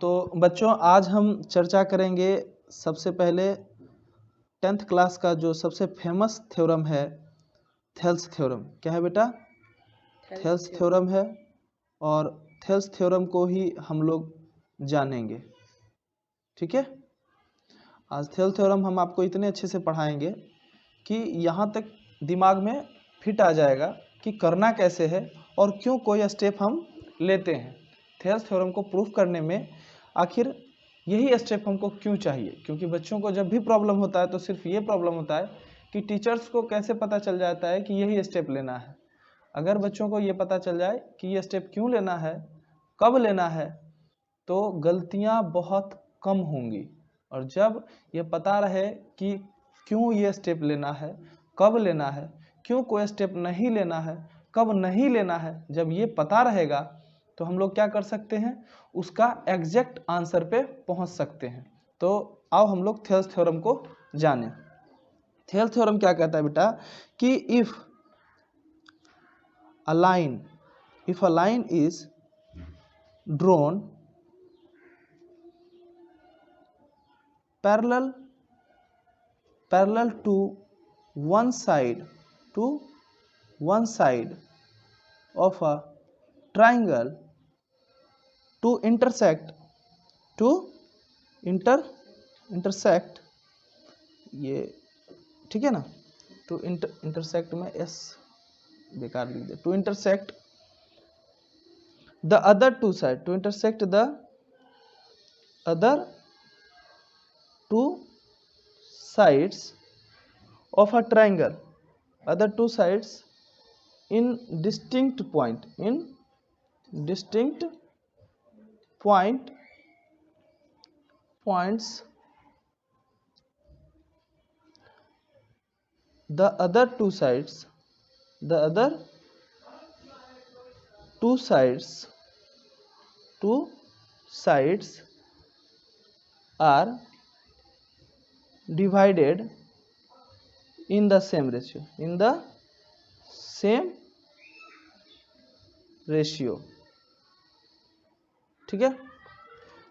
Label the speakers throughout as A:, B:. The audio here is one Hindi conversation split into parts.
A: तो बच्चों आज हम चर्चा करेंगे सबसे पहले 10th क्लास का जो सबसे फेमस थ्योरम है थेल्स थ्योरम। क्या है बेटा? थेल्स थ्योरम है और थेल्स थ्योरम को ही हम लोग जानेंगे। ठीक है, आज थेल्स थ्योरम हम आपको इतने अच्छे से पढ़ाएंगे कि यहाँ तक दिमाग में फिट आ जाएगा कि करना कैसे है और क्यों कोई स्टेप हम लेते हैं थेल्स थ्योरम को प्रूफ करने में। आखिर यही स्टेप हमको क्यों चाहिए? क्योंकि बच्चों को जब भी प्रॉब्लम होता है तो सिर्फ ये प्रॉब्लम होता है कि टीचर्स को कैसे पता चल जाता है कि यही स्टेप लेना है। अगर बच्चों को ये पता चल जाए कि ये स्टेप क्यों लेना है, कब लेना है, तो गलतियां बहुत कम होंगी। और जब ये पता रहे कि क्यों ये स्टेप लेना है, कब लेना है, क्यों कोई स्टेप नहीं लेना है, कब नहीं लेना है, जब ये पता रहेगा तो हम लोग क्या कर सकते हैं, उसका एग्जैक्ट आंसर पे पहुंच सकते हैं। तो आओ हम लोग थेल्स थ्योरम को जानें। थेल्स थ्योरम क्या कहता है बेटा कि if a line is drawn parallel to one side of a triangle to intersect ये ठीक है ना, टू इंटरसेक्ट में एस बेकार लिख दे, to intersect the other two side, to intersect the other two sides of a triangle, other two sides in distinct points, the other two sides are divided in the same ratio, ठीक है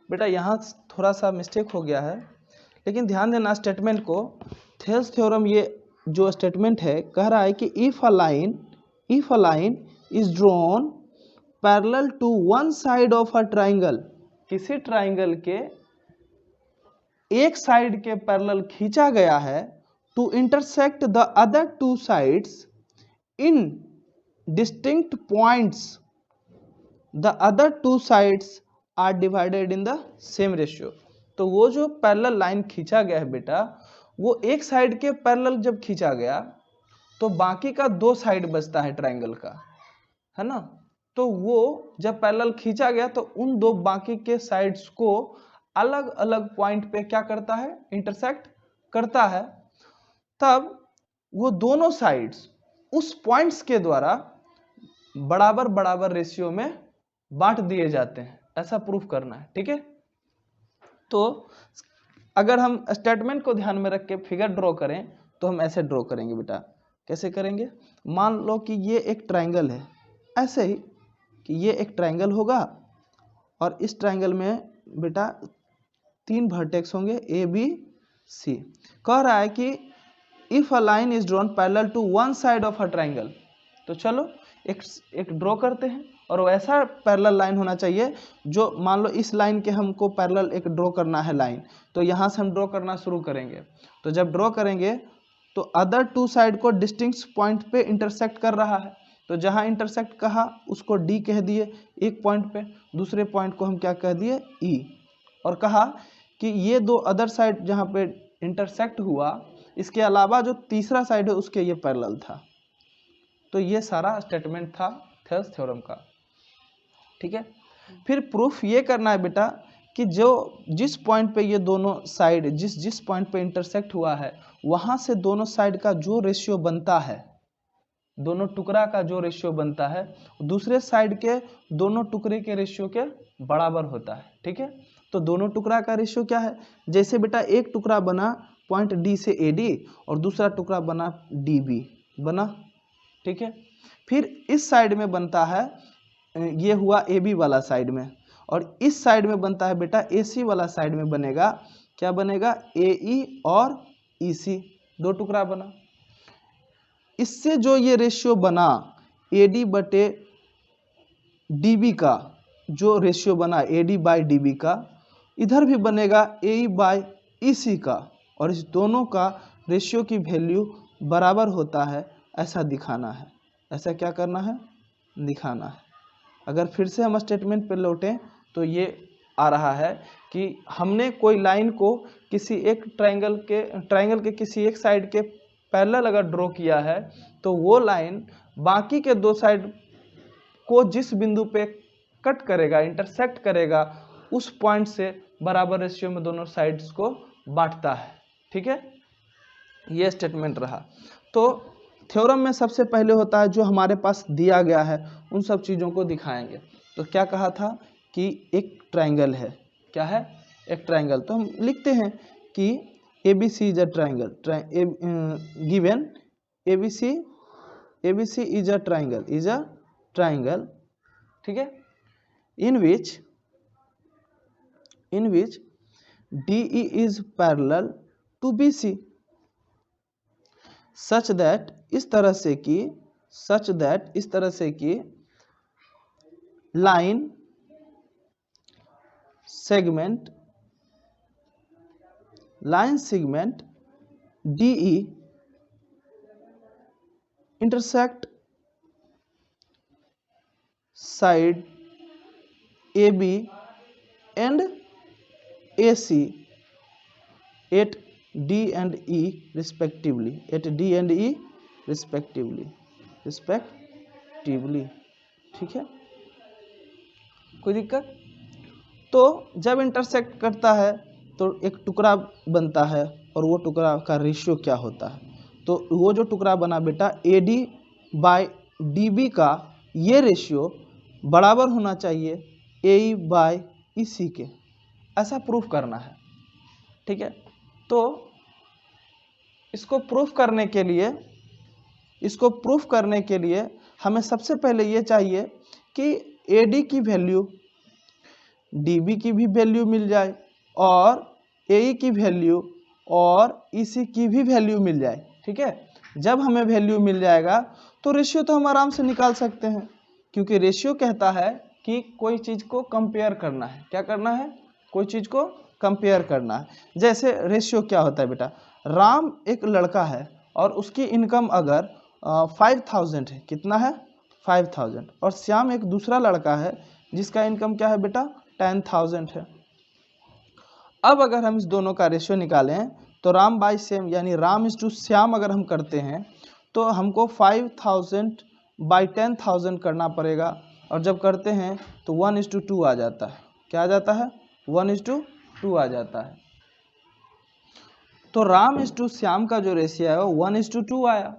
A: बेटा। यहाँ थोड़ा सा मिस्टेक हो गया है, लेकिन ध्यान देना स्टेटमेंट को। थेल्स थ्योरम ये जो स्टेटमेंट है कह रहा है कि if a line is drawn parallel to one side of a triangle, किसी ट्राइंगल के एक साइड के पैरेलल खींचा गया है, to intersect the other two sides in distinct points, the other two sides are divided in the same ratio. तो वो जो पैरेलल लाइन खींचा गया है बेटा, वो एक साइड के पैरेलल जब खींचा गया तो बाकी का दो साइड बचता है ट्राइंगल का, है ना। तो वो जब पैरेलल खींचा गया तो उन दो बाकी के साइड्स को अलग अलग पॉइंट पे क्या करता है, इंटरसेक्ट करता है। तब वो दोनों साइड्स उस पॉइंट्स के द्वारा बराबर बराबर रेशियो में बांट दिए जाते हैं, ऐसा प्रूफ करना है। ठीक है, तो अगर हम स्टेटमेंट को ध्यान में रख के फिगर ड्रॉ करें तो हम ऐसे ड्रॉ करेंगे बेटा। कैसे करेंगे? मान लो कि ये एक ट्राइंगल है, ऐसे ही कि ये एक ट्राइंगल होगा और इस ट्राइंगल में बेटा तीन वर्टेक्स होंगे ए बी सी। कह रहा है कि if a line is drawn parallel to one side of a triangle, तो चलो एक ड्रॉ करते हैं। और वैसा पैरेलल लाइन होना चाहिए जो, मान लो इस लाइन के हमको पैरेलल एक ड्रॉ करना है लाइन, तो यहाँ से हम ड्रॉ करना शुरू करेंगे। तो जब ड्रॉ करेंगे तो अदर टू साइड को डिस्टिंक्ट पॉइंट पे इंटरसेक्ट कर रहा है, तो जहाँ इंटरसेक्ट कहा उसको डी कह दिए एक पॉइंट पे, दूसरे पॉइंट को हम क्या कह दिए, ई। और कहा कि ये दो अदर साइड जहाँ पे इंटरसेक्ट हुआ, इसके अलावा जो तीसरा साइड है उसके ये पैरेलल था। तो ये सारा स्टेटमेंट था थेल्स थ्योरम का। ठीक है, फिर प्रूफ ये करना है बेटा कि जो जिस पॉइंट पे ये दोनों साइड जिस पॉइंट पे इंटरसेक्ट हुआ है, वहां से दोनों साइड का जो रेशियो बनता है, दोनों टुकड़ा का जो रेशियो बनता है, दूसरे साइड के दोनों टुकड़े के रेशियो के बराबर होता है। ठीक है, तो दोनों टुकड़ा का रेशियो क्या है? जैसे बेटा एक टुकड़ा बना पॉइंट डी से ए डी और दूसरा टुकड़ा बना डी बी बना। ठीक है, फिर इस साइड में बनता है, ये हुआ ए बी वाला साइड में, और इस साइड में बनता है बेटा AC वाला साइड में बनेगा, क्या बनेगा, AE और EC, 2 टुकड़ा बना। इससे जो ये रेशियो बना AD बटे DB का, जो रेशियो बना AD बाई DB का, इधर भी बनेगा AE बाई EC का, और इस दोनों का रेशियो की वैल्यू बराबर होता है, ऐसा दिखाना है। ऐसा क्या करना है, दिखाना है। अगर फिर से हम स्टेटमेंट पर लौटें तो ये आ रहा है कि हमने कोई लाइन को किसी एक ट्रायंगल के किसी एक साइड के पैरेलल अगर ड्रॉ किया है तो वो लाइन बाकी के 2 साइड को जिस बिंदु पे कट करेगा, इंटरसेक्ट करेगा, उस पॉइंट से बराबर रेशियो में दोनों साइड्स को बांटता है। ठीक है, ये स्टेटमेंट रहा। तो थ्योरम में सबसे पहले होता है जो हमारे पास दिया गया है उन सब चीज़ों को दिखाएंगे। तो क्या कहा था कि एक ट्रायंगल है, क्या है, एक ट्रायंगल। तो हम लिखते हैं कि ABC is a triangle, given ABC is a triangle, ठीक है, in which DE is parallel to BC, such that इस तरह से कि line segment DE intersect side AB and AC at D and E respectively, ठीक है, कोई दिक्कत। तो जब इंटरसेक्ट करता है तो एक टुकड़ा बनता है, और वो टुकड़ा का रेशियो क्या होता है, तो वो जो टुकड़ा बना बेटा AD बाई DB का, ये रेशियो बराबर होना चाहिए AE बाई EC के, ऐसा प्रूफ करना है। ठीक है, तो इसको प्रूफ करने के लिए हमें सबसे पहले ये चाहिए कि AD की वैल्यू DB की भी वैल्यू मिल जाए, और AE की वैल्यू और EC की भी वैल्यू मिल जाए। ठीक है, जब हमें वैल्यू मिल जाएगा तो रेशियो तो हम आराम से निकाल सकते हैं, क्योंकि रेशियो कहता है कि कोई चीज़ को कंपेयर करना है। क्या करना है, कोई चीज़ को कंपेयर करना है। जैसे रेशियो क्या होता है बेटा, राम एक लड़का है और उसकी इनकम अगर 5000 है, कितना है, 5000, और श्याम एक दूसरा लड़का है जिसका इनकम क्या है बेटा, 10000 है। अब अगर हम इस दोनों का रेशियो निकालें तो राम बाई श्याम, यानी राम इज टू श्याम अगर हम करते हैं तो हमको 5000 बाई 10000 करना पड़ेगा, और जब करते हैं तो 1:2 आ जाता है। क्या आ जाता है, 1:2 आ जाता है। तो राम इज टू श्याम का जो रेशियो है वो 1:2 आया।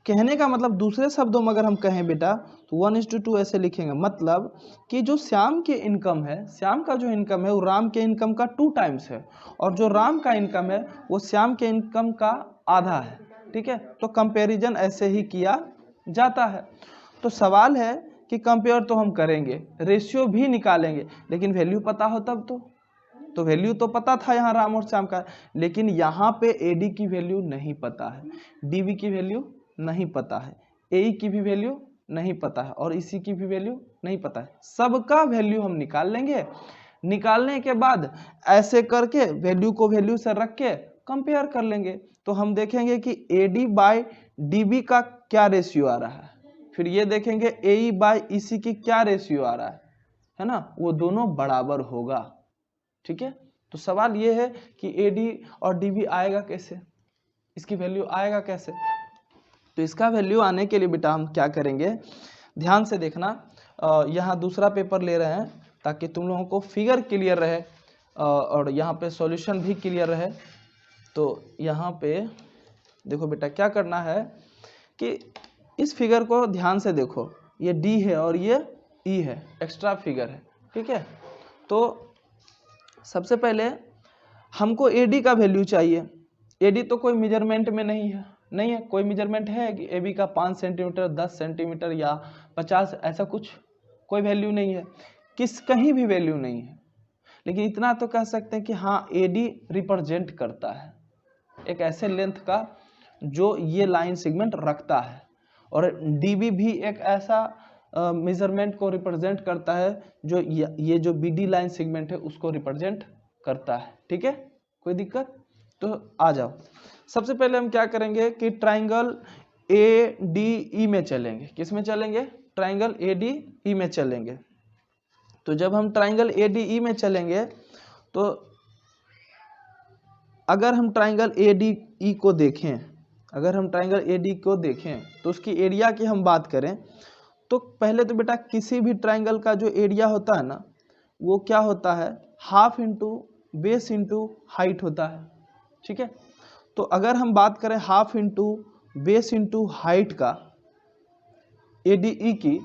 A: कहने का मतलब दूसरे शब्दों में अगर हम कहें बेटा तो 1:2 ऐसे लिखेंगे, मतलब कि जो श्याम की इनकम है, श्याम का जो इनकम है वो राम के इनकम का 2 टाइम्स है, और जो राम का इनकम है वो श्याम के इनकम का आधा है। ठीक है, तो कंपैरिजन ऐसे ही किया जाता है। तो सवाल है कि कंपेयर तो हम करेंगे, रेशियो भी निकालेंगे, लेकिन वैल्यू पता हो तब तो वैल्यू तो पता था यहाँ राम और श्याम का, लेकिन यहाँ पे AD की वैल्यू नहीं पता है, DB की वैल्यू नहीं पता है, AE की भी वैल्यू नहीं पता है, और EC की भी वैल्यू नहीं पता है। सबका वैल्यू हम निकाल लेंगे, निकालने के बाद ऐसे करके वैल्यू को वैल्यू से रख के कंपेयर कर लेंगे। तो हम देखेंगे कि AD बाई DB का क्या रेशियो आ रहा है, फिर ये देखेंगे AE बाई EC की क्या रेशियो आ रहा है ना, वो दोनों बराबर होगा। ठीक है, तो सवाल ये है कि AD और DB आएगा कैसे, इसकी वैल्यू आएगा कैसे। तो इसका वैल्यू आने के लिए बेटा हम क्या करेंगे, ध्यान से देखना, यहाँ दूसरा पेपर ले रहे हैं ताकि तुम लोगों को फिगर क्लियर रहे और यहाँ पे सॉल्यूशन भी क्लियर रहे। तो यहाँ पे देखो बेटा क्या करना है कि इस फिगर को ध्यान से देखो, ये D है और ये E है, एक्स्ट्रा फिगर है। ठीक है, तो सबसे पहले हमको AD का वैल्यू चाहिए। AD तो कोई मेजरमेंट में नहीं है, कोई मेजरमेंट है कि AB का 5 सेंटीमीटर, 10 सेंटीमीटर या 50, ऐसा कुछ कोई वैल्यू नहीं है। कहीं भी वैल्यू नहीं है, लेकिन इतना तो कह सकते हैं कि हाँ AD रिप्रेजेंट करता है एक ऐसे लेंथ का जो ये लाइन सेगमेंट रखता है, और DB भी एक ऐसा मेजरमेंट को रिप्रेजेंट करता है जो ये जो BD लाइन सेगमेंट है उसको रिप्रेजेंट करता है। ठीक है, कोई दिक्कत? तो आ जाओ, सबसे पहले हम क्या करेंगे कि ट्राइंगल ADE में चलेंगे। किस में चलेंगे? ट्राइंगल ADE में चलेंगे। तो जब हम ट्राइंगल ADE में चलेंगे तो अगर हम ट्राइंगल ADE को देखें, अगर हम ट्राइंगल AD को देखें तो उसकी एरिया की हम बात करें तो पहले तो बेटा किसी भी ट्राइंगल का जो एरिया होता है ना वो क्या होता है, half into base into height होता है। ठीक है, तो अगर हम बात करें half into base into height का ADE की,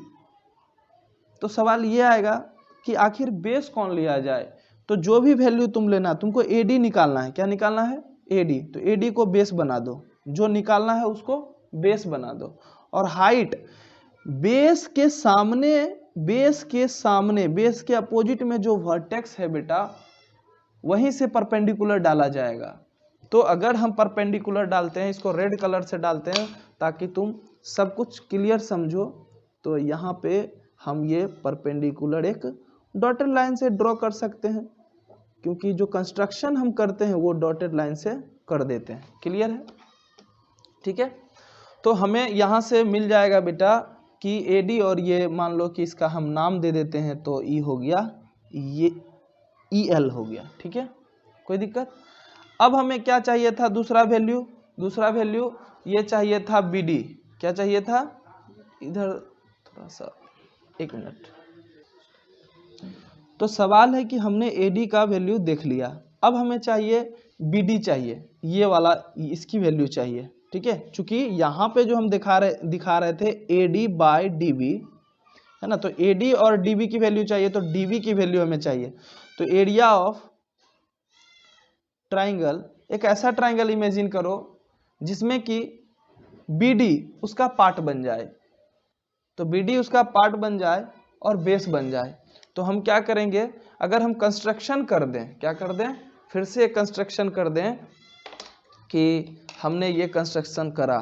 A: तो सवाल ये आएगा कि आखिर बेस कौन लिया जाए। तो जो भी वैल्यू तुम लेना, तुमको AD निकालना है। क्या निकालना है? AD। तो AD को बेस बना दो, जो निकालना है उसको बेस बना दो। और हाइट बेस के सामने, बेस के अपोजिट में जो वर्टेक्स है बेटा वहीं से परपेंडिकुलर डाला जाएगा। तो अगर हम परपेंडिकुलर डालते हैं, इसको रेड कलर से डालते हैं ताकि तुम सब कुछ क्लियर समझो, तो यहाँ पे हम ये परपेंडिकुलर एक डॉटेड लाइन से ड्रॉ कर सकते हैं, क्योंकि जो कंस्ट्रक्शन हम करते हैं वो डॉटेड लाइन से कर देते हैं। क्लियर है? ठीक है, तो हमें यहाँ से मिल जाएगा बेटा कि AD, और ये मान लो कि इसका हम नाम दे देते हैं तो E हो गया, ये EL हो गया। ठीक है, कोई दिक्कत? अब हमें क्या चाहिए था? दूसरा वैल्यू ये चाहिए था BD। क्या चाहिए था? इधर थोड़ा सा, एक मिनट। तो सवाल है कि हमने AD का वैल्यू देख लिया, अब हमें चाहिए BD चाहिए, ये वाला इसकी वैल्यू चाहिए। ठीक है, चूंकि यहाँ पे जो हम दिखा रहे थे AD बाय DB है ना, तो AD और DB की वैल्यू चाहिए, तो DB की वैल्यू हमें चाहिए। तो एरिया ऑफ ट्राइंगल, एक ऐसा ट्राइंगल इमेजिन करो जिसमें कि BD उसका पार्ट बन जाए, तो BD उसका पार्ट बन जाए और बेस बन जाए। तो हम क्या करेंगे, अगर हम कंस्ट्रक्शन कर दें, क्या कर दें, फिर से कंस्ट्रक्शन कर दें कि हमने ये कंस्ट्रक्शन करा,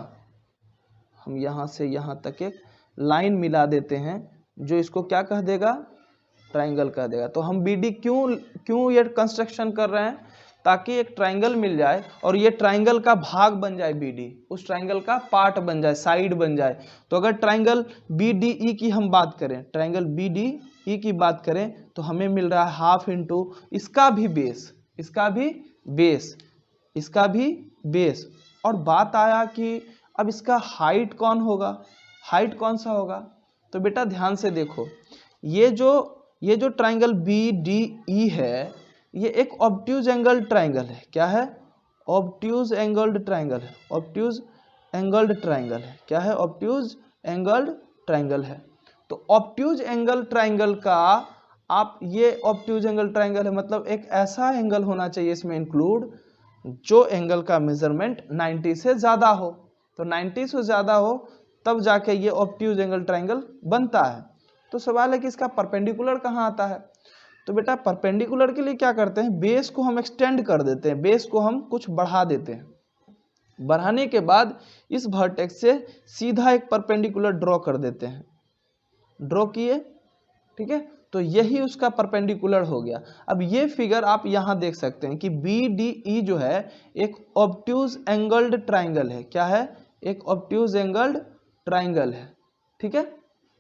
A: हम यहाँ से यहाँ तक एक लाइन मिला देते हैं जो इसको क्या कह देगा, ट्राइंगल कह देगा। तो हम BD क्यों ये कंस्ट्रक्शन कर रहे हैं, ताकि एक ट्राइंगल मिल जाए और ये ट्राइंगल का भाग बन जाए BD, उस ट्राइंगल का पार्ट बन जाए, साइड बन जाए। तो अगर ट्राइंगल BDE की हम बात करें, ट्राइंगल BDE की बात करें तो हमें मिल रहा है हाफ इंटू इसका भी बेस, इसका भी बेस, इसका भी बेस। और बात आया कि अब इसका हाइट कौन होगा, हाइट कौन सा होगा। तो बेटा ध्यान से देखो, ये जो ट्राइंगल BDE है ये एक ऑब्ट्यूज एंगल ट्राइंगल है। क्या है? ऑब्ट्यूज एंगल्ड ट्राइंगल है, ऑब्ट्यूज एंगल्ड ट्राइंगल है। क्या है? ऑब्ट्यूज एंगल्ड ट्राइंगल है। तो ऑब्ट्यूज एंगल ट्राइंगल का, आप ये ऑब्ट्यूज एंगल ट्राइंगल है मतलब एक ऐसा एंगल होना चाहिए इसमें इंक्लूड जो एंगल का मेजरमेंट 90 से ज्यादा हो। तो 90 से ज्यादा हो तब जाके ये ऑब्ट्यूज एंगल ट्राइंगल बनता है। तो सवाल है कि इसका परपेंडिकुलर कहाँ आता है। तो बेटा परपेंडिकुलर के लिए क्या करते हैं, बेस को हम एक्सटेंड कर देते हैं, बेस को हम कुछ बढ़ा देते हैं, बढ़ाने के बाद इस वर्टेक्स से सीधा एक परपेंडिकुलर ड्रॉ कर देते हैं, ड्रॉ किए। ठीक है, तो यही उसका परपेंडिकुलर हो गया। अब ये फिगर आप यहां देख सकते हैं कि BDE जो है एक ऑब्ट्यूज एंगल्ड ट्राइंगल है। क्या है? एक ऑब्ट्यूज एंगल्ड ट्राइंगल है। ठीक है,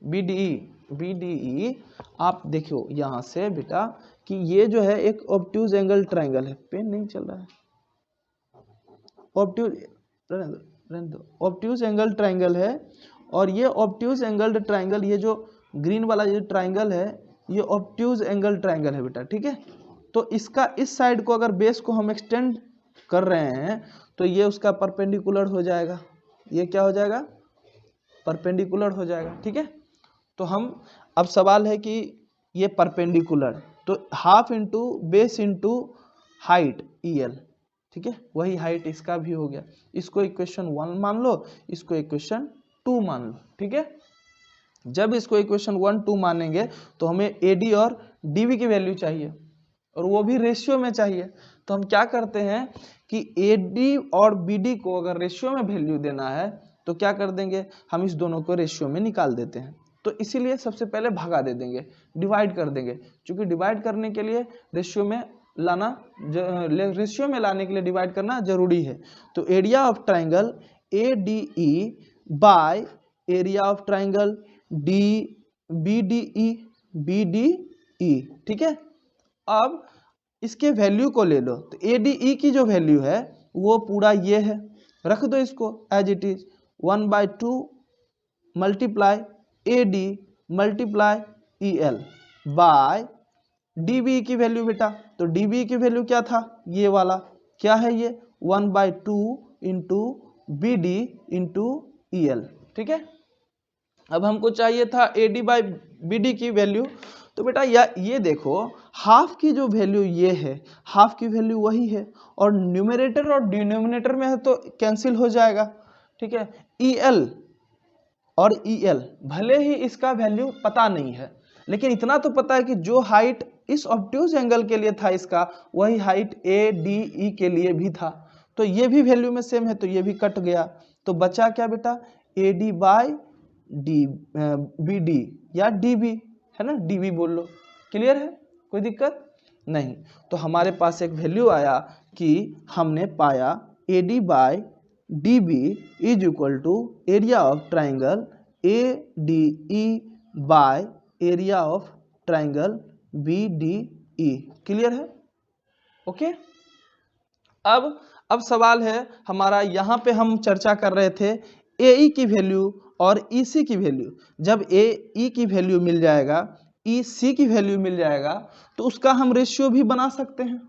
A: BDE आप देखो यहां से बेटा कि ये जो है एक ऑब्ट्यूज एंगल ट्राइंगल है। पेन नहीं चल रहा है, ऑब्ट्यूज एंगल ट्राइंगल है। और ये ऑब्ट्यूज एंगल्ड ट्राइंगल, ये जो ग्रीन वाला ये ट्राइंगल है ये ऑब्ट्यूज एंगल ट्राइंगल है बेटा। ठीक है, तो इसका इस साइड को अगर बेस को हम एक्सटेंड कर रहे हैं तो ये उसका परपेंडिकुलर हो जाएगा। ये क्या हो जाएगा? परपेंडिकुलर हो जाएगा। ठीक है, तो हम अब सवाल है कि ये परपेंडिकुलर, तो half into base into height EL। ठीक है, वही हाइट इसका भी हो गया। इसको इक्वेशन 1 मान लो, इसको इक्वेशन 2 मान लो। ठीक है, जब इसको इक्वेशन 1 2 मानेंगे तो हमें AD और DB की वैल्यू चाहिए और वो भी रेशियो में चाहिए। तो हम क्या करते हैं कि AD और BD को अगर रेशियो में वैल्यू देना है तो क्या कर देंगे, हम इस दोनों को रेशियो में निकाल देते हैं। तो इसीलिए सबसे पहले भगा दे देंगे, डिवाइड कर देंगे, क्योंकि डिवाइड करने के लिए रेशियो में लाने के लिए डिवाइड करना जरूरी है। तो area of triangle ADE by area of triangle BDE, ठीक है। अब इसके वैल्यू को ले लो, तो ADE की जो वैल्यू है वो पूरा ये है, रख दो इसको as it is, 1/2 multiply AD multiply EL by DBE की वैल्यू बेटा, तो DBE की वैल्यू क्या था, ये वाला क्या है, ये 1/2 इंटू BD इंटू EL, ठीक है। अब हमको चाहिए था AD बाई BD की वैल्यू, तो बेटा ये देखो हाफ की जो वैल्यू ये है, हाफ की वैल्यू वही है, और न्यूमरेटर और डिनोमिनेटर में है तो कैंसिल हो जाएगा, ठीक है। EL और EL भले ही इसका वैल्यू पता नहीं है, लेकिन इतना तो पता है कि जो हाइट इस ऑब्ट्यूज एंगल के लिए था इसका, वही हाइट ADE के लिए भी था, तो ये भी वैल्यू में सेम है, तो ये भी कट गया। तो बचा क्या बेटा, AD बाई BD या DB, है ना, DB बोल लो, क्लियर है, कोई दिक्कत नहीं। तो हमारे पास एक वैल्यू आया कि हमने पाया AD by DB is equal to area of triangle ADE by area of triangle BDE, clear है, ओके। अब सवाल है हमारा, यहाँ पे हम चर्चा कर रहे थे AE की वैल्यू और EC की वैल्यू। जब AE की वैल्यू मिल जाएगा, EC की वैल्यू मिल जाएगा, तो उसका हम रेशियो भी बना सकते हैं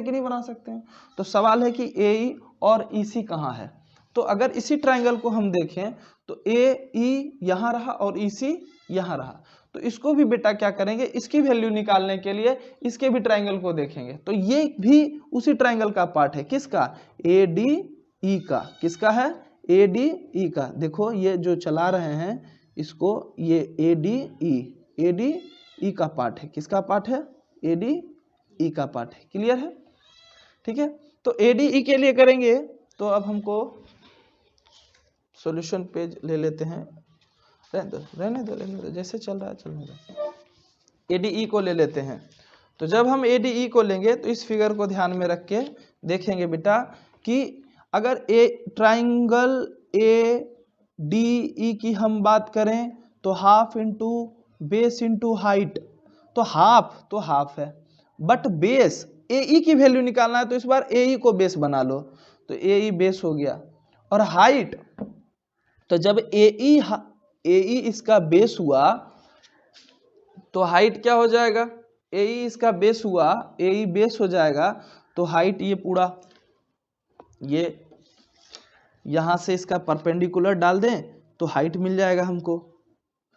A: कि नहीं बना सकते हैं। तो सवाल है कि AE और EC कहाँ है। तो अगर इसी ट्राइंगल को हम देखें तो AE यहाँ रहा और EC यहाँ रहा, तो इसको भी बेटा क्या करेंगे, इसकी वैल्यू निकालने के लिए इसके भी ट्राइंगल को देखेंगे। तो ये भी उसी ट्राइंगल का पार्ट है, किसका, ADE का, किसका है, ADE का। देखो ये जो चला रहे हैं इसको, ये ADE का पार्ट है, किसका पार्ट है, ADE का पार्ट है, क्लियर है, ठीक है। तो ADE के लिए करेंगे, तो अब हमको सॉल्यूशन पेज ले लेते हैं, रहने दो, जैसे चल रहा है चलने दो। ADE को ले लेते हैं। तो जब हम ADE को लेंगे तो इस फिगर को ध्यान में रख के देखेंगे बेटा कि अगर ट्राइंगल ADE की हम बात करें तो half into base into height, तो हाफ है, बट बेस AE की वैल्यू निकालना है तो इस बार AE को बेस बना लो, तो AE बेस हो गया, और हाइट, तो जब AE इसका बेस हुआ तो हाइट क्या हो जाएगा, AE इसका बेस हुआ, AE बेस हो जाएगा, तो हाइट ये पूरा, ये यहां से इसका परपेंडिकुलर डाल दें तो हाइट मिल जाएगा हमको,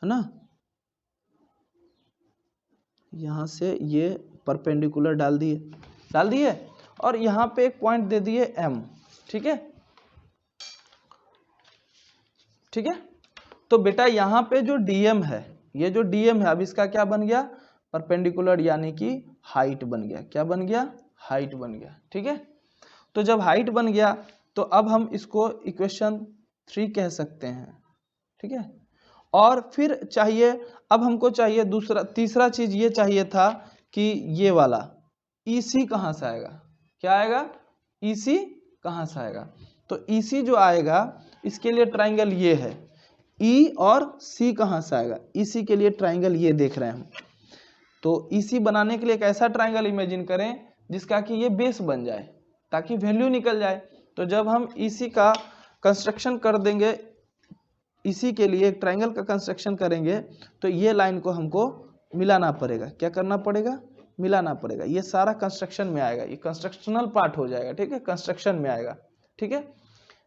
A: है ना, यहां से ये परपेंडिकुलर डाल दिए और यहां पे एक पॉइंट दे दिए M, ठीक है। तो बेटा यहाँ पे जो DM है, ये जो DM है, अब इसका क्या बन गया, परपेंडिकुलर, यानी कि हाइट बन गया, क्या बन गया, हाइट बन गया, ठीक है। तो जब हाइट बन गया तो अब हम इसको इक्वेशन 3 कह सकते हैं, ठीक है। और फिर चाहिए, अब हमको चाहिए तीसरा चीज ये चाहिए था कि ये वाला EC कहाँ से आएगा, क्या आएगा, EC कहाँ से आएगा। तो EC जो आएगा इसके लिए ट्राइंगल ये है, E और C कहाँ से आएगा, EC के लिए ट्राइंगल ये देख रहे हैं हम। तो EC बनाने के लिए एक ऐसा ट्राइंगल इमेजिन करें जिसका कि ये बेस बन जाए ताकि वैल्यू निकल जाए। तो जब हम EC का कंस्ट्रक्शन कर देंगे, EC के लिए एक ट्राइंगल का कंस्ट्रक्शन करेंगे तो ये लाइन को हमको मिलाना पड़ेगा, क्या करना पड़ेगा, मिलाना पड़ेगा। ये सारा कंस्ट्रक्शन में आएगा, ये कंस्ट्रक्शनल पार्ट हो जाएगा, ठीक है, कंस्ट्रक्शन में आएगा, ठीक है।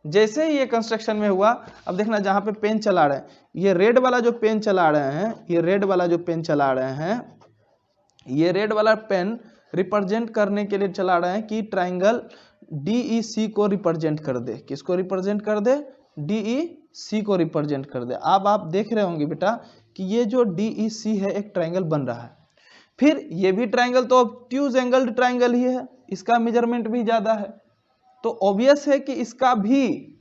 A: जैसे ही ये कंस्ट्रक्शन में हुआ, अब देखना जहाँ पे पेन चला रहे हैं, ये रेड वाला जो पेन चला रहे हैं, ये रेड वाला जो पेन चला रहे हैं, ये रेड वाला पेन रिप्रेजेंट करने के लिए चला रहे हैं कि ट्राइंगल DEC को रिप्रेजेंट कर दे, किसको रिप्रेजेंट कर दे, DEC को रिप्रेजेंट कर दे। अब आप देख रहे होंगे बेटा कि ये जो DEC है एक ट्रायंगल बन रहा है। फिर ये भी ट्रायंगल तो ऑब्ट्यूज एंगल्ड ट्रायंगल ही है, इसका मेजरमेंट भी ज्यादा है, तो ऑब्वियस है कि इसका भी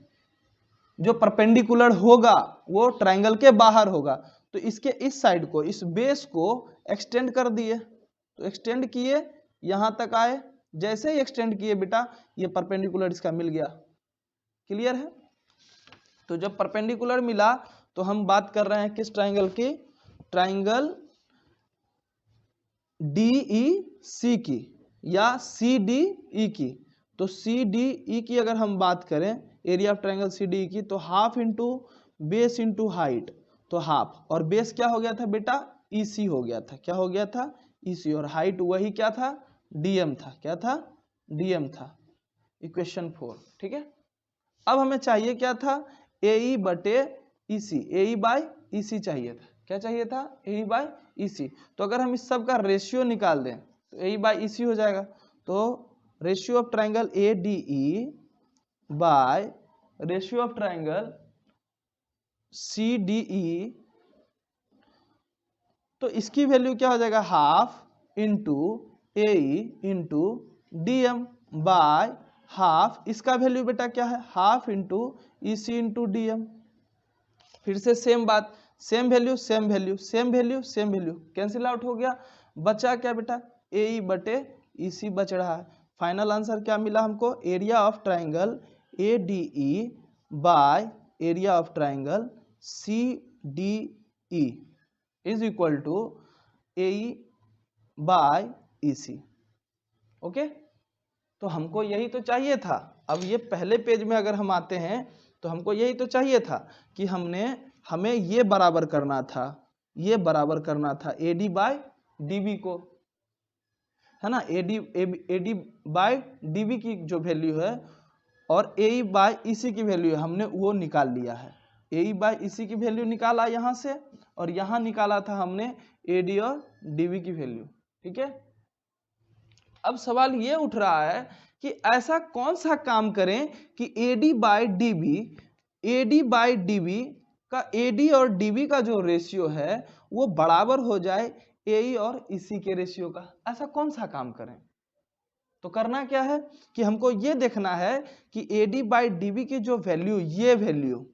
A: जो परपेंडिकुलर होगा वो ट्रायंगल के बाहर होगा। तो इसके इस साइड को, इस बेस को एक्सटेंड कर दिए, तो एक्सटेंड किए यहां तक आए, जैसे ही एक्सटेंड किए बेटा ये परपेंडिकुलर इसका मिल गया। क्लियर है? तो जब परपेंडिकुलर मिला तो हम बात कर रहे हैं किस ट्रायंगल की? ट्रायंगल DEC की या CDE की। तो CDE की अगर हम बात करें, एरिया ऑफ ट्रायंगल CDE की, तो half into base into height, तो हाफ, और बेस क्या हो गया था बेटा? EC हो गया था। क्या हो गया था? EC, और हाइट वही क्या था? DM था। क्या था? DM था। इक्वेशन 4। ठीक है, अब हमें चाहिए क्या था? AE बटे EC, AE बाय EC चाहिए था। क्या चाहिए था? AE by EC। तो अगर हम इस सब का रेशियो निकाल दें तो AE बाय EC हो जाएगा। तो ratio of triangle ADE by ratio of triangle CDE, तो इसकी वैल्यू क्या हो जाएगा? Half into AE into DM by half, इसका वैल्यू बेटा क्या है? Half into EC into DM। फिर से सेम बात, same value same value same value same value, cancel out हो गया, बचा क्या बेटा? AE बटे EC बच रहा है। फाइनल आंसर क्या मिला हमको? Area of triangle ADE by area of triangle CDE is equal to AE by EC। Okay, तो हमको यही तो चाहिए था। अब ये पहले पेज में अगर हम आते हैं तो हमको यही तो चाहिए था कि हमें ये बराबर करना था, ये बराबर करना था AD बाय DB को, है ना? AD बाय DB की जो वैल्यू है और AE बाय EC की वैल्यू है, हमने वो निकाल लिया है। AE बाय EC की वैल्यू निकाला यहाँ से, और यहाँ निकाला था हमने AD और DB की वैल्यू। ठीक है, अब सवाल ये उठ रहा है कि ऐसा कौन सा काम करें कि AD बाय DB का, AD और DB का जो रेशियो है वो बराबर हो जाए AE और EC के रेशियो का। ऐसा कौन सा काम करें? तो करना क्या है कि हमको ये देखना है कि AD बाय DB की जो वैल्यू, ये वैल्यू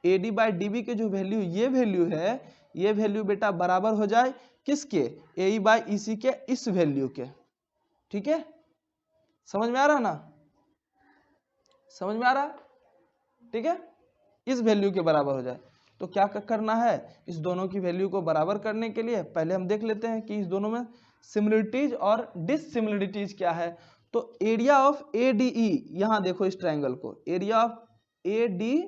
A: AD बाय DB के जो वैल्यू, ये वैल्यू है, ये वैल्यू बेटा बराबर हो जाए किसके? AE बाय EC के इस वैल्यू के। ठीक है, समझ में आ रहा ना? समझ में आ रहा? ठीक है, इस वैल्यू के बराबर हो जाए। तो क्या करना है? इस दोनों की वैल्यू को बराबर करने के लिए पहले हम देख लेते हैं कि इस दोनों में सिमिलरिटीज और डिससिमिलरिटीज क्या है। तो एरिया ऑफ ADE, यहां देखो इस ट्रायंगल को, area of ADE,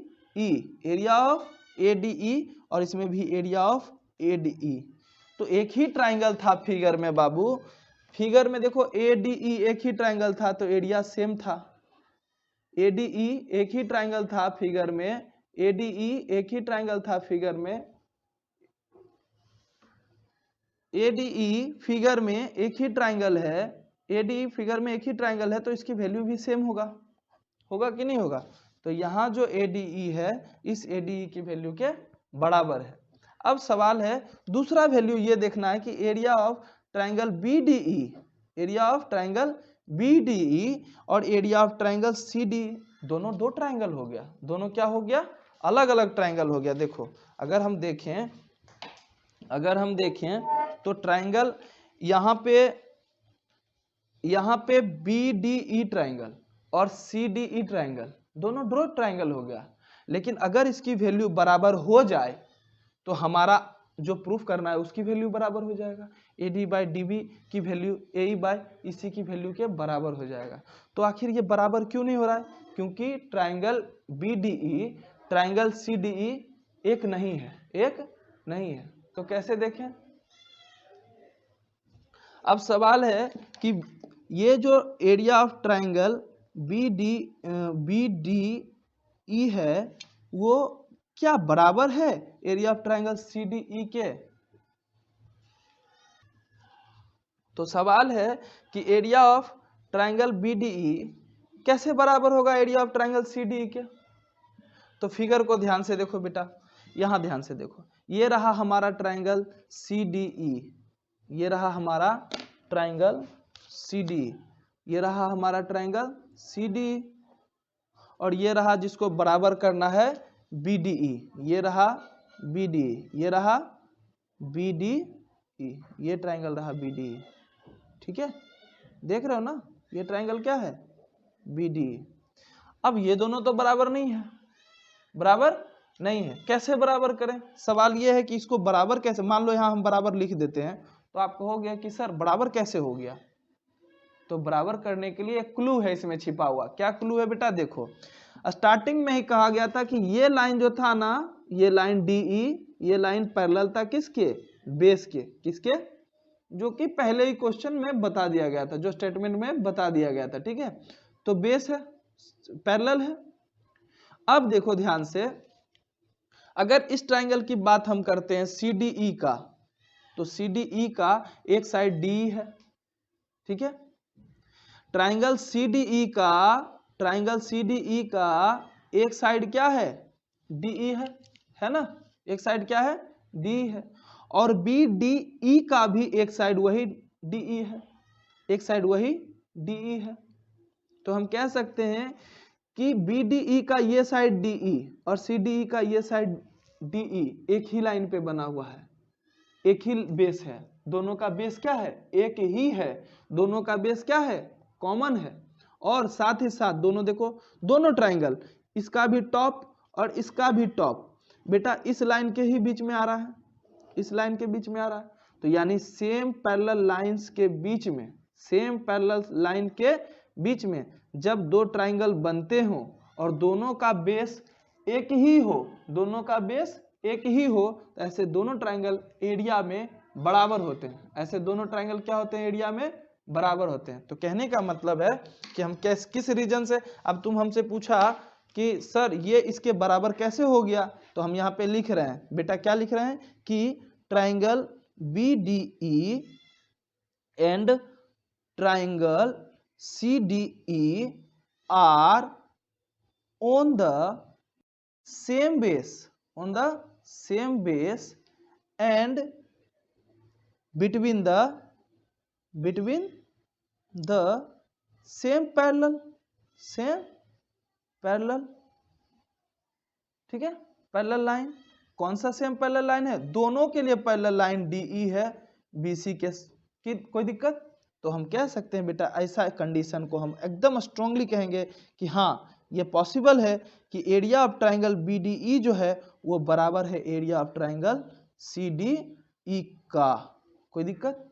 A: area of ADE, और इसमें भी एरिया ऑफ ADE। तो एक ही ट्रायंगल था फिगर में बाबू, फिगर में देखो ADE एक ही ट्रायंगल था तो एरिया सेम था। ADE एक ही ट्रायंगल था फिगर में, ADE एक ही ट्रायंगल था फिगर में, ADE फिगर में एक ही ट्रायंगल है, ADE फिगर में एक ही ट्रायंगल है, तो इसकी वैल्यू भी सेम होगा। होगा कि नहीं होगा? तो यहाँ जो ADE है इस ADE की वैल्यू के बराबर है। अब सवाल है दूसरा वैल्यू ये देखना है कि area of triangle BDE, area of triangle BDE और एरिया ऑफ ट्रायंगल CDE, दोनों दो ट्रायंगल हो गया, दोनों क्या हो गया? अलग अलग ट्रायंगल हो गया। देखो अगर हम देखें तो ट्रायंगल यहाँ पे BDE ट्रायंगल और CDE ट्रायंगल, दोनों दो ट्रायंगल हो गया। लेकिन अगर इसकी वैल्यू बराबर हो जाए तो हमारा जो प्रूफ करना है उसकी वैल्यू बराबर हो जाएगा। AD बाय DB की वैल्यू AE बाय EC की वैल्यू के बराबर हो जाएगा। तो आखिर ये बराबर क्यों नहीं हो रहा है? क्योंकि ट्रायंगल BDE ट्रायंगल CDE एक नहीं है। तो कैसे देखें? अब सवाल है कि ये जो एरिया ऑफ ट्रायंगल BDE है वो क्या बराबर है एरिया ऑफ ट्रायंगल CDE के? तो सवाल है कि एरिया ऑफ ट्रायंगल BDE कैसे बराबर होगा एरिया ऑफ ट्रायंगल CDE के? तो फिगर को ध्यान से देखो बेटा, यहाँ ध्यान से देखो, ये रहा हमारा ट्राइंगल CDE, ये रहा हमारा ट्राइंगल CDE, ये रहा हमारा ट्राइंगल CDE, और ये रहा जिसको बराबर करना है BDE, ये रहा BDE, ये रहा BDE, ये ट्राइंगल रहा BDE। ठीक है, देख रहे हो ना, ये ट्राइंगल क्या है BDE। अब ये दोनों तो बराबर नहीं है, बराबर नहीं है, कैसे बराबर करें? सवाल ये है कि इसको बराबर कैसे, मान लो यहाँ हम बराबर लिख देते हैं तो आप कहोगे कि सर बराबर कैसे हो गया? तो बराबर करने के लिए एक क्लू है इसमें छिपा हुआ। क्या क्लू है बेटा? देखो, स्टार्टिंग में ही कहा गया था कि ये लाइन जो था ना, ये लाइन DE, ये लाइन पैरेलल था किसके? बेस के। किसके? जो कि पहले ही क्वेश्चन में बता दिया गया था, जो स्टेटमेंट में बता दिया गया था। ठीक है, तो बेस है, पैरेलल है। अब देखो ध्यान से, अगर इस ट्राइंगल की बात हम करते हैं CDE का, तो CDE का एक साइड DE है। ठीक है, ट्राइंगल CDE का एक साइड क्या है? DE है ना, एक साइड क्या है? DE है। और BDE का भी एक साइड वही DE है, एक साइड वही DE है। तो हम कह सकते हैं कि BDE का ये साइड DE और CDE का ये साइड DE एक ही लाइन पे बना हुआ है, एक ही बेस है। दोनों का बेस क्या है? एक ही है। दोनों का बेस क्या है? कॉमन है। और साथ ही साथ दोनों देखो, दोनों ट्राइंगल, इसका भी टॉप और इसका भी टॉप बेटा इस लाइन के ही बीच में आ रहा है, इस लाइन के बीच में आ रहा है। तो यानी सेम पैरेलल लाइंस के बीच में, सेम पैरेलल लाइन के बीच में जब दो ट्राइंगल बनते हो और दोनों का बेस एक ही हो, दोनों का बेस एक ही हो, तो ऐसे दोनों ट्राइंगल एरिया में बराबर होते हैं। ऐसे दोनों ट्राइंगल क्या होते हैं? एरिया में बराबर होते हैं। तो कहने का मतलब है कि हम किस रीजन से, अब तुम हमसे पूछा कि सर ये इसके बराबर कैसे हो गया, तो हम यहाँ पे लिख रहे हैं बेटा, क्या लिख रहे हैं कि triangle BDE and triangle CDE are on the same base, on the same base and between the same parallel, ठीक है, पैरेलल लाइन। कौन सा सेम पैरेलल लाइन है? दोनों के लिए पैरेलल लाइन DE है BC के। कोई दिक्कत? तो हम कह सकते हैं बेटा, ऐसा कंडीशन को हम एकदम स्ट्रांगली कहेंगे कि हाँ ये पॉसिबल है कि एरिया ऑफ ट्राइंगल BDE जो है वो बराबर है एरिया ऑफ ट्राइंगल CDE का। कोई दिक्कत?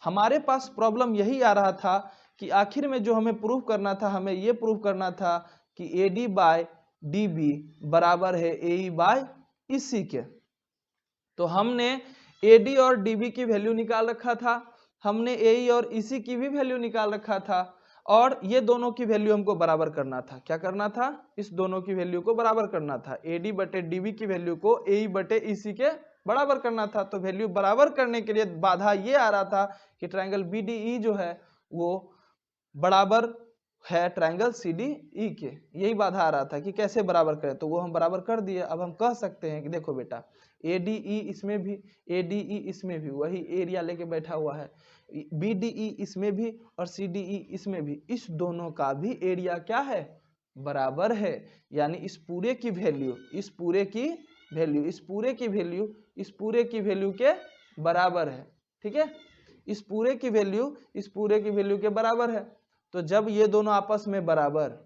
A: हमारे पास प्रॉब्लम यही आ रहा था कि आखिर में जो हमें प्रूव करना था, हमें ये प्रूव करना था कि AD बाय DB बराबर है AE बाय EC के। तो हमने AD और DB की वैल्यू निकाल रखा था, हमने AE और EC की भी वैल्यू निकाल रखा था, और ये दोनों की वैल्यू हमको बराबर करना था। क्या करना था? इस दोनों की वैल्यू को बराबर करना था। AD बटे DB की वैल्यू को AE बटे EC के बराबर करना था। तो वैल्यू बराबर करने के लिए बाधा ये आ रहा था कि ट्राइंगल BDE जो है वो बराबर है ट्राइंगल CDE के। यही बाधा आ रहा था कि कैसे बराबर करें, तो वो हम बराबर कर दिए। अब हम कह सकते हैं कि देखो बेटा, ADE इसमें भी, ADE इसमें भी वही एरिया लेके बैठा हुआ है, BDE इसमें भी और CDE इसमें भी, इस दोनों का भी एरिया क्या है? बराबर है। यानी इस पूरे की वैल्यू, इस पूरे की वैल्यू, इस पूरे की वैल्यू, इस पूरे की वैल्यू के बराबर है। ठीक है, इस पूरे की वैल्यू इस पूरे की वैल्यू के बराबर है। तो जब ये दोनों आपस में बराबर,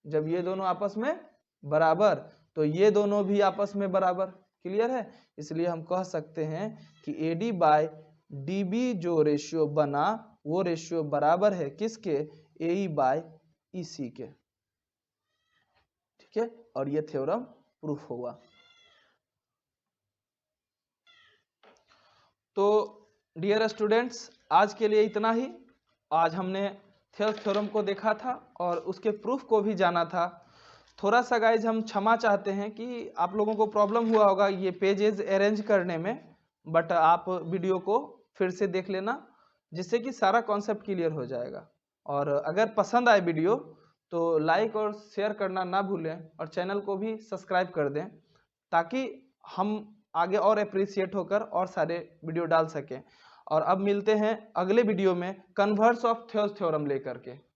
A: जब ये दोनों आपस में बराबर, तो ये दोनों भी आपस में बराबर। क्लियर है? इसलिए हम कह सकते हैं कि AD बाय DB जो रेशियो बना वो रेशियो बराबर है किसके? AE बाय EC के। ठीक है, और ये थ्योरम प्रूफ हुआ। तो डियर स्टूडेंट्स, आज के लिए इतना ही। आज हमने थेल्स थ्योरम को देखा था और उसके प्रूफ को भी जाना था। थोड़ा सा गाइज हम क्षमा चाहते हैं कि आप लोगों को प्रॉब्लम हुआ होगा ये पेजेस अरेंज करने में, बट आप वीडियो को फिर से देख लेना जिससे कि सारा कॉन्सेप्ट क्लियर हो जाएगा। और अगर पसंद आए वीडियो तो लाइक और शेयर करना ना भूलें, और चैनल को भी सब्सक्राइब कर दें ताकि हम आगे और अप्रिशिएट होकर और सारे वीडियो डाल सकें। और अब मिलते हैं अगले वीडियो में कन्वर्स ऑफ थेल्स थ्योरम लेकर के।